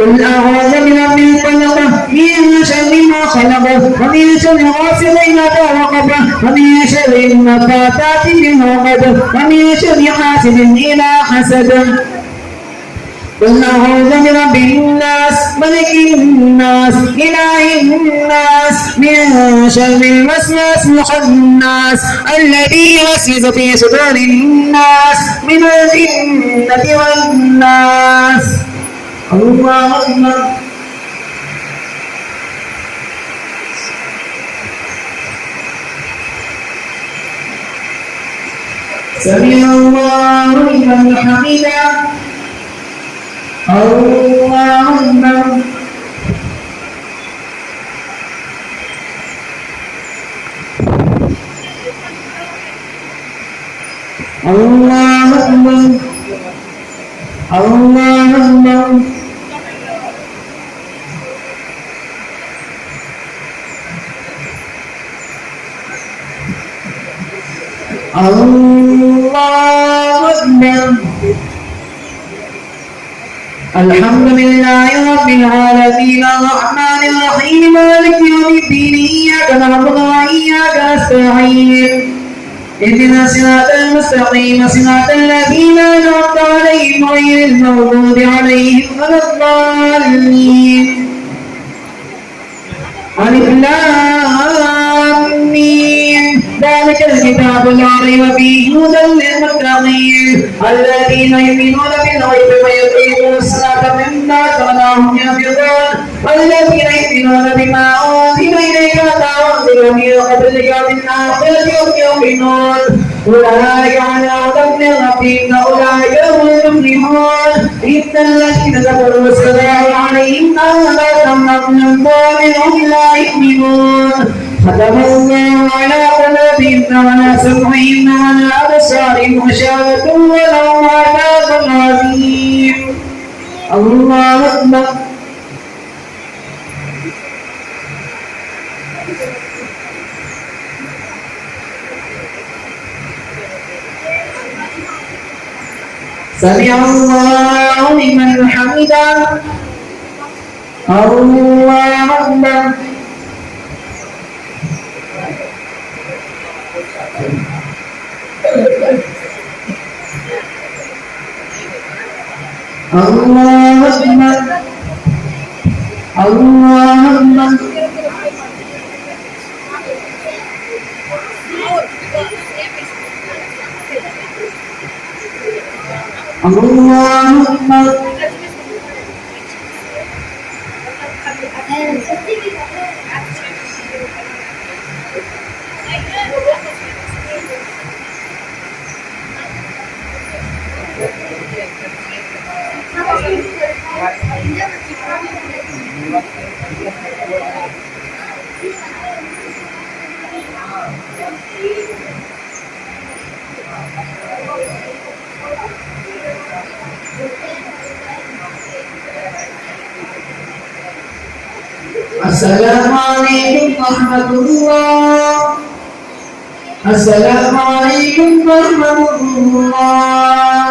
قل أعوذ برب الفلق من شر ما خلق ومن شر غاسق إذا وقب ومن شر النفاثات في العقد ومن شر حاسد إذا حسد قل أعوذ برب الناس ملك الناس إله الناس من شر الوسواس الخناس الذي يوسوس في صدور الناس من الجنة والناس الله أكبر سمع الله لمن حمده الله أكبر الله أكبر الله أكبر الله أكبر الحمد لله رب العالمين الرحمن الرحيم مالك يوم الدين إياك نعبد وإياك نستعين اهدنا الصراط المستقيم صراط الذين أنعمت عليهم غير المغضوب عليهم ولا الضالين ألف لام ميم ذلك الكتاب لا ريب فيه هدى للمتقين الذين يؤمنون بالغيب ويقيمون الصلاة مما رزقناهم ينفقون والذين يؤمنون بما أنزل إليك وما أنزل من قبلك وبالآخرة هم يؤمنون أولئك على هدى من ربهم وأولئك هم المفلحون إن الذين كفروا وسواء عليهم أنذرتهم أم لم تنذرهم لا يؤمنون ختم الله على قلوبهم وعلى سمعهم وعلى أبصارهم غشاوة ولهم عذاب عظيم الله أكبر سمع الله لمن حمده الله أكبر الله أكبر الله أكبر الله أكبر السلام عليكم ورحمة الله السلام عليكم ورحمة الله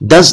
10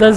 10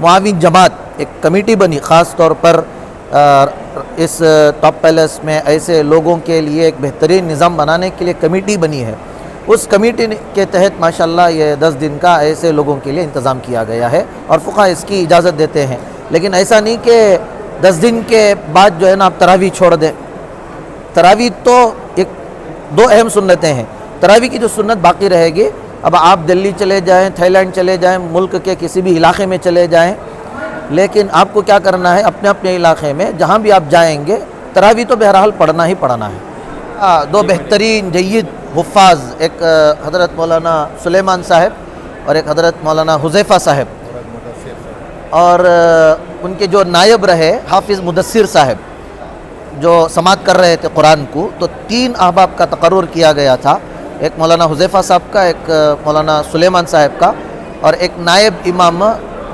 معاون جماعت ایک کمیٹی بنی، خاص طور پر اس ٹاپ پیلس میں ایسے لوگوں کے لیے ایک بہترین نظام بنانے کے لیے کمیٹی بنی ہے. اس کمیٹی کے تحت ماشاءاللہ یہ 10 دن کا ایسے لوگوں کے لیے انتظام کیا گیا ہے اور فقہ اس کی اجازت دیتے ہیں. لیکن ایسا نہیں کہ 10 دن کے بعد جو ہے نا آپ تراویح چھوڑ دیں. تراویح تو ایک 2 اہم سنتیں ہیں. تراویح کی جو سنت باقی رہے گی. اب آپ دلی چلے جائیں، تھائی لینڈ چلے جائیں، ملک کے کسی بھی علاقے میں چلے جائیں، لیکن آپ کو کیا کرنا ہے اپنے اپنے علاقے میں جہاں بھی آپ جائیں گے تراویح تو بہرحال پڑھنا ہی پڑھنا ہے. 2 بہترین جید حفاظ، ایک حضرت مولانا سلیمان صاحب اور ایک حضرت مولانا حذیفہ صاحب، اور ان کے جو نائب رہے حافظ مدثر صاحب جو سماعت کر رہے تھے قرآن کو. تو 3 احباب کا تقرر کیا گیا تھا، ایک مولانا حذیفہ صاحب کا، ایک مولانا سلیمان صاحب کا، اور ایک نائب امام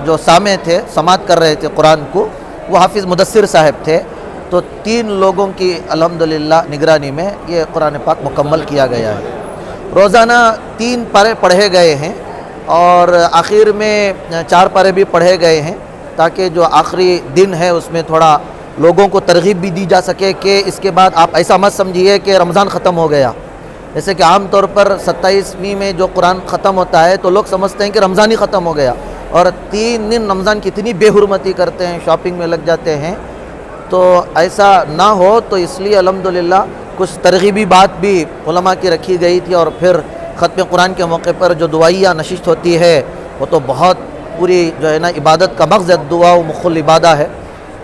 جو سامع تھے سماعت کر رہے تھے قرآن کو وہ حافظ مدثر صاحب تھے. تو 3 لوگوں کی الحمدللہ نگرانی میں یہ قرآن پاک مکمل کیا گیا ہے. روزانہ 3 پارے پڑھے گئے ہیں اور آخر میں 4 پارے بھی پڑھے گئے ہیں تاکہ جو آخری دن ہے اس میں تھوڑا لوگوں کو ترغیب بھی دی جا سکے کہ اس کے بعد آپ ایسا مت سمجھیے کہ رمضان ختم ہو گیا. جیسے کہ عام طور پر 27ویں میں جو قرآن ختم ہوتا ہے تو لوگ سمجھتے ہیں کہ رمضان ہی ختم ہو گیا، اور 3 دن رمضان کی اتنی بے حرمتی کرتے ہیں، شاپنگ میں لگ جاتے ہیں. تو ایسا نہ ہو، تو اس لیے الحمدللہ کچھ ترغیبی بات بھی علماء کی رکھی گئی تھی. اور پھر ختم قرآن کے موقع پر جو دعائیہ نشست ہوتی ہے وہ تو بہت پوری جو ہے نا عبادت کا مغز دعا و مخ العبادہ ہے.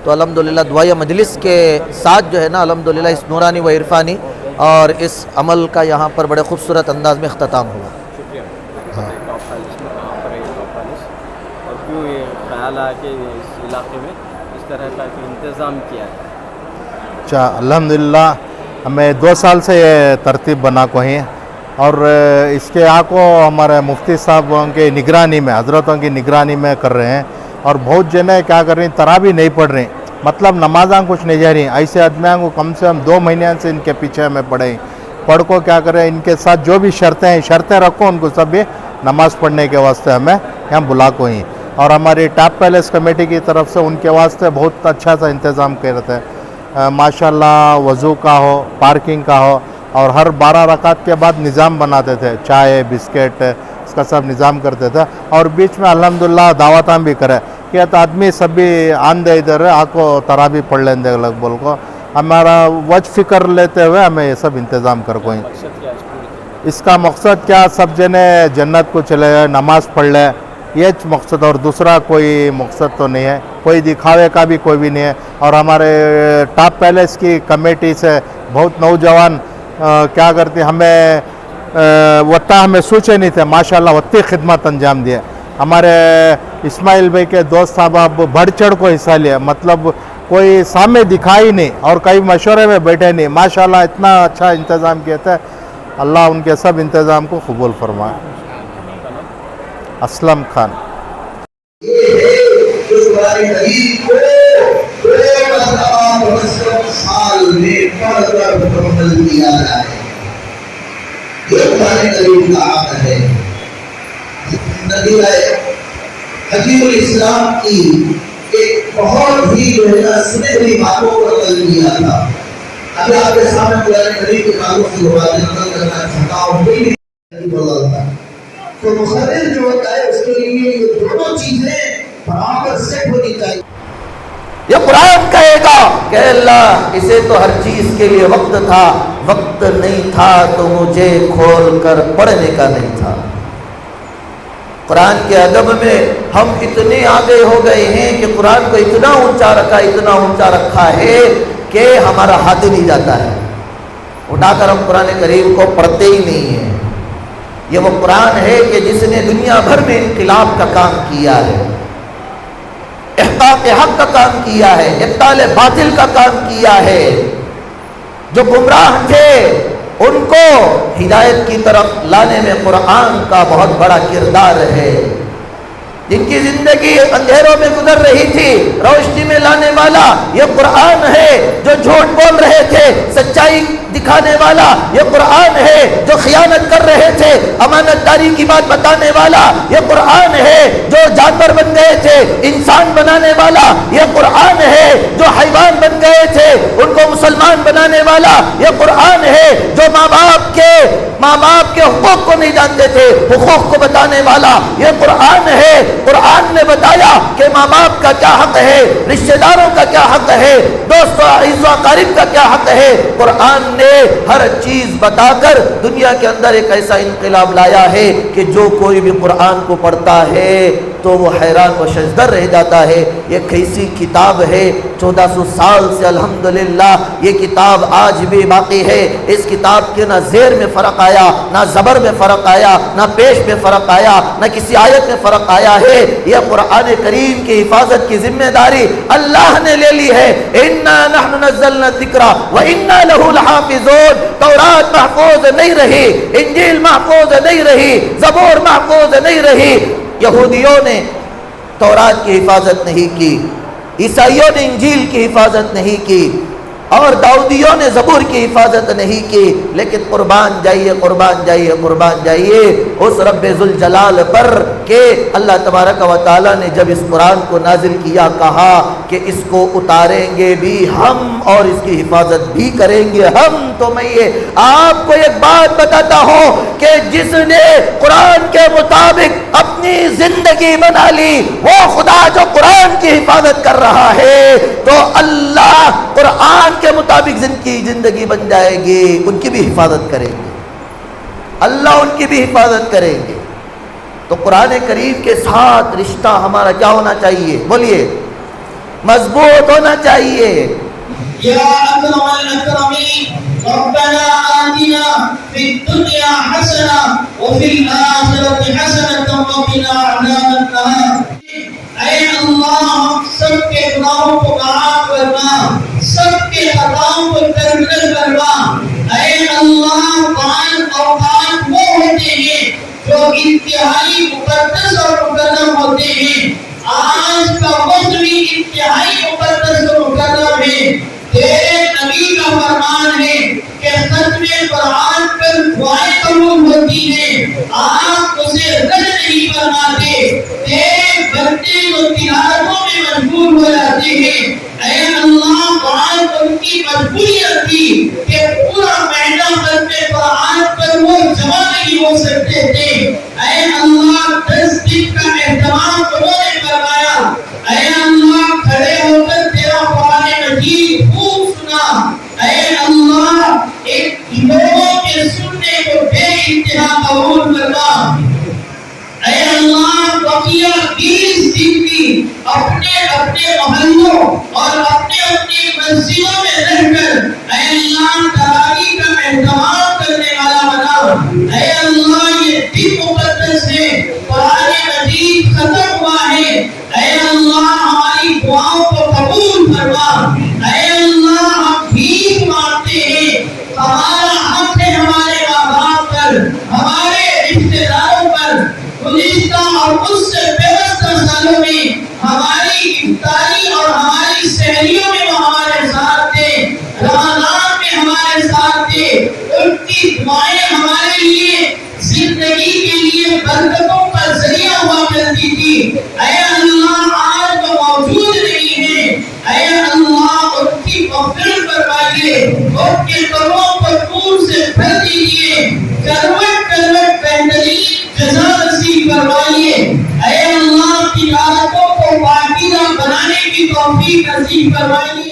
تو الحمدللہ دعائیہ مجلس کے ساتھ جو ہے نا الحمدللہ اس نورانی و عرفانی اور اس عمل کا یہاں پر بڑے خوبصورت انداز میں اختتام ہوا. شکریہ. ٹاپ پیلس میں کہاں پر ہے یہ ٹاپ پیلس، اور کیوں یہ خیال آیا کہ اس علاقے میں اس طرح کا انتظام کیا ہے؟ اچھا، الحمدللہ ہمیں 2 سال سے یہ ترتیب بنا کو ہیں، اور اس کے یہاں کو ہمارے مفتی صاحبوں کے نگرانی میں، حضرتوں کی نگرانی میں کر رہے ہیں. اور بہت جنے کیا کر رہے ہیں، تراویح نہیں پڑھ رہے ہیں، مطلب نمازاں کچھ نہیں جا رہی. ایسے آدمیوں کو کم سے کم 2 مہینے سے ان کے پیچھے ہمیں پڑھیں، پڑھ کو کیا کریں، ان کے ساتھ جو بھی شرطیں رکھو ان کو سب بھی نماز پڑھنے کے واسطے ہمیں یہاں بلا کو ہیں. اور ہماری ٹاپ پیلس کمیٹی کی طرف سے ان کے واسطے بہت اچھا سا انتظام کرتے ہیں. ماشاءاللہ وضو کا ہو، پارکنگ کا ہو، اور ہر 12 رکعت کے بعد نظام بناتے تھے، چائے بسکٹ اس کا سب نظام کرتے تھے. اور بیچ میں الحمدللہ دعوتاں بھی کرے کہ تو آدمی سب بھی آندے ادھر آپ کو تراویح پڑھ لیں دے لگ بول کو. ہمارا وجہ فکر لیتے ہوئے ہمیں یہ سب انتظام کر کوئی. اس کا مقصد کیا، سب جنے جنت کو چلے گئے، نماز پڑھ لے، یہ مقصد، اور دوسرا کوئی مقصد تو نہیں ہے، کوئی دکھاوے کا بھی کوئی بھی نہیں ہے. اور ہمارے ٹاپ پیلس کی کمیٹی سے بہت نوجوان کیا کرتے، ہمیں وطا ہمیں سوچے نہیں تھے، ماشاءاللہ وطی خدمت انجام دیے. ہمارے اسماعیل بھائی کے دوست صاحب بڑھ چڑھ کو حصہ لیا، مطلب کوئی سامنے دکھائی نہیں اور کئی مشورے میں بیٹھے نہیں، ماشاءاللہ اتنا اچھا انتظام کیا تھا. اللہ ان کے سب انتظام کو قبول فرمائے. اسلم خان. حکیم الاسلام کی ایک بہت ہی جو ہے سنہری باتوں کو عمل کیا تھا. ابھی آپ کے سامنے قرآن کریم کے کاغذ سے باتیں نقل کرنا چاہتا ہوں. نہیں بولا تھا تو مخرر جو ہوتا ہے اس کے لیے یہ دونوں چیزیں برابر سیٹ ہونی چاہیے. یہ قرآن کہے گا کہ اللہ اسے تو ہر چیز کے لیے وقت تھا، وقت نہیں تھا تو مجھے کھول کر پڑھنے کا نہیں تھا. قرآن کے ادب میں ہم اتنے آگے ہو گئے ہیں کہ قرآن کو اتنا اونچا رکھا ہے کہ ہمارا ہاتھ ہی نہیں جاتا ہے، اٹھا کر ہم قرآن کریم کو پڑھتے ہی نہیں ہیں. یہ وہ قرآن ہے کہ جس نے دنیا بھر میں انقلاب کا کام کیا ہے، احقاق حق کا کام کیا ہے، ابطال باطل کا کام کیا ہے. جو گمراہ تھے ان کو ہدایت کی طرف لانے میں قرآن کا بہت بڑا کردار ہے. جن کی زندگی اندھیروں میں گزر رہی تھی روشنی میں لانے والا یہ قرآن ہے. جو جھوٹ بول رہے تھے سچائی دکھانے والا یہ قرآن ہے. جو خیانت کر رہے تھے امانت داری کی بات بتانے والا یہ قرآن ہے. جو جانور بن گئے تھے انسان بنانے والا یہ قرآن ہے، جو حیوان بن گئے تھے ان کو مسلمان بنانے والا یہ قرآن ہے، جو ماں باپ کے حقوق کو نہیں جانتے تھے حقوق کو بتانے والا یہ قرآن ہے۔ قرآن نے بتایا کہ ماں باپ کا کیا حق ہے، رشتہ داروں کا کیا حق ہے، دوستوں عزیز و اقارب کا کیا حق ہے۔ قرآن نے ہر چیز بتا کر دنیا کے اندر ایک ایسا انقلاب لایا ہے کہ جو کوئی بھی قرآن کو پڑھتا ہے تو وہ حیران و ششدر رہ جاتا ہے۔ یہ کیسی کتاب ہے، 1400 سال سے الحمدللہ یہ کتاب آج بھی باقی ہے۔ اس کتاب کے نہ زیر میں فرق آیا، نہ زبر میں فرق آیا، نہ پیش میں فرق آیا، نہ کسی آیت میں فرق آیا ہے۔ یہ قرآن کریم کی حفاظت کی ذمہ داری اللہ نے لے لی ہے۔ اِنَّا نَحْنُ نَزَّلْنَا الذِّكْرَ وَإِنَّا لَهُ لَحَافِظُونَ۔ تورات محفوظ نہیں رہی، انجیل محفوظ نہیں رہی، زبور محفوظ نہیں رہی۔ یہودیوں نے تورات کی حفاظت نہیں کی، عیسائیوں نے انجیل کی حفاظت نہیں کی، اور داؤدیوں نے زبور کی حفاظت نہیں کی، لیکن قربان جائیے قربان جائیے قربان جائیے اس رب ذوالجلال پر کہ اللہ تبارک و تعالیٰ نے جب اس قرآن کو نازل کیا کہا کہ اس کو اتاریں گے بھی ہم اور اس کی حفاظت بھی کریں گے ہم۔ تو میں یہ آپ کو ایک بات بتاتا ہوں کہ جس نے قرآن کے مطابق اپنی زندگی بنا لی وہ خدا جو قرآن کی حفاظت کر رہا ہے تو اللہ قرآن کے مطابق زندگی بن جائے گی، ان کی بھی حفاظت کریں گے، اللہ ان کی بھی حفاظت کریں گے۔ تو قرآن کریم کے ساتھ رشتہ ہمارا کیا ہونا چاہیے؟ بولیے، مضبوط ہونا چاہیے۔ یا اکرم الاکرمین ربنا آتنا فی الدنیا حسنہ وفی الآخرۃ حسنۃ وقنا عذاب النار۔ اے اللہ سب کے گناہوں کو معاف کرنا، سب کے خطاؤں کو درگزر کرنا۔ اے اللہ بعض اوقات وہ ہوتے ہیں جو انتہائی مقدس اور مکرم ہوتے ہیں، آج کا وقت بھی انتہائی مقدس اور مکرم ہے۔ تیرے نبی کا فرمان ہے کہ ختم قرآن پر دعائیں قبول ہوتی ہیں، آپ اسے رد نہیں فرماتے، تیرے بندے وہ تلاوتوں میں مشغول ہو جاتے ہیں۔ اے اللہ قرآن ان کی مجبوریت تھی کہ پورا مہینہ ختم قرآن پر وہ جمع نہیں ہو سکتے تھے۔ اے اللہ 10 دن کا اہتمام انہوں نے فرمایا۔ اے اللہ کھڑے ہو کر تیرا قرآن مجید خوب سنا۔ اے اللہ ایک لوگوں کے سننے کو بے انتہا قبول کرنا۔ اے اللہ بقیہ 20 دن کی اپنے اپنے محلوں اور اپنے مسجدوں میں رہ کر اے اللہ تراویح کا اہتمام کرنے والا بنا۔ اے اللہ یہ دن مقدس ہے، قرآن مجید ختم ہوا ہے۔ اے اللہ ہماری دعاؤں کو قبول فرما۔ اے اللہ ہم بھیک مانگتے ہیں، ہمارا حق ہے ہمارے ماں باپ پر، ہمارے رشتہ داروں پر۔ گزشتہ اور اس سے پیوستہ سالوں میں ہماری افطاری اور ہماری سحریوں میں وہ ہمارے ساتھ تھے، رمضان میں ہمارے ساتھ تھے، ان کی دعائیں ہمارے لیے زندگی کے لیے برکتوں کا ذریعہ ہوا کرتی تھی۔ اے اللہ آج وہ موجود نہیں ہے، اے اللہ ان کی مغفرت فرمائیے، ان کے قبروں کو نور سے بھر دیجیے، کروٹ کروٹ بہترین جزا نصیب فرمائیے۔ اے اللہ تجارتوں کو پاکیزہ بنانے کی توفیق نصیب فرمائیے۔